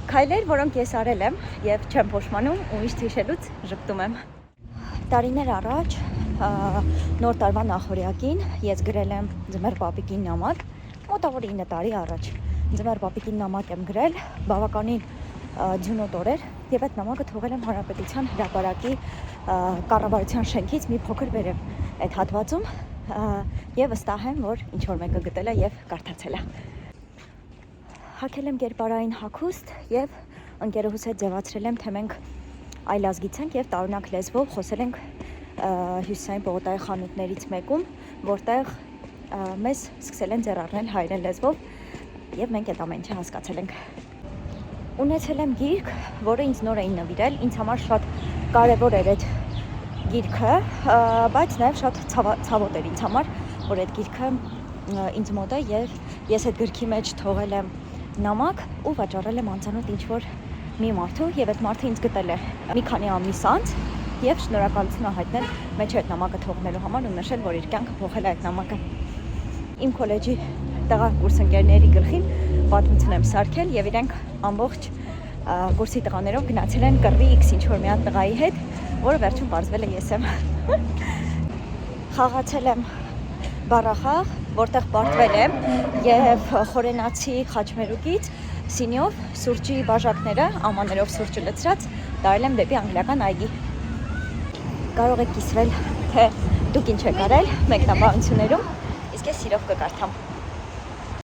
Քայլեր, որոնք ես արել եմ եւ չեմ փոշմանում ու միշտ հիշելուց ժպտում եմ։ Տարիներ առաջ նոր տարվա նախօրյակին ես գրել եմ ձմեռ պապիկին նամակ, մոտավոր 9 տարի առաջ։ Ձմեռ պապիկին նամակ եմ գրել, բավականին ձյունոտ օր էր եւ այդ նամակը թողել եմ Հանրապետության հրապարակի կառավարության շենքից մի փոքր վերև այդ հատվածում եւ վստահ եմ, որ ինչ որ մեկը գտել է եւ կարդացել է։ Հագել եմ կերպարային հագուստ եւ ընկերուհուս հետ ձևացրել եմ, թե մենք այլազգից ենք եւ տարօրինակ լեզվով խոսել ենք հյուսիսային պողոտայի խանութներից մեկում, որտեղ մեզ սկսել են ձեռ առնել հայերեն լեզվով եւ մենք այդ ամեն ինչը հասկացել ենք։ Ունեցել եմ գիրք, որը ինձ նոր էին նվիրել, ինձ համար շատ կարեւոր էր այդ գիրքը, բայց նաեւ շատ ցավոտ էր ինձ համար, որ այդ գիրքը ինձ մոտ է եւ ես այդ գրքի մեջ թողել եմ նամակ ու վաճառել եմ անծանոթ ինչ-որ մի մարդու եւ այդ մարդը ինձ գտել է մի քանի ամիս անց եւ շնորհակալություն հայտնել մեջ այդ նամակը թողնելու համար ու նշել, որ իր կյանքը փոխել է այդ նամակը։ Իմ քոլեջի տղա կուրսընկերների գլխին պատմություն եմ սարքել եւ իրենք ամբողջ կուրսի տղաներով գնացել են կռվի X ինչ-որ մի հատ տղայի հետ, որը վերջում բարձվել է ես եմ։ Խաղացել եմ բառախաղ, որտեղ պարտվել եմ եւ խորենացի խաչմերուկից սինյով սուրճի բաժակները ամաներով սուրճը լցրած տարել եմ դեպի անգլիական այգի։ Կարող եք կիսվել, թե դուք ինչ եք արել մեկնաբանություններում, իսկ ես սիրով կկարդամ։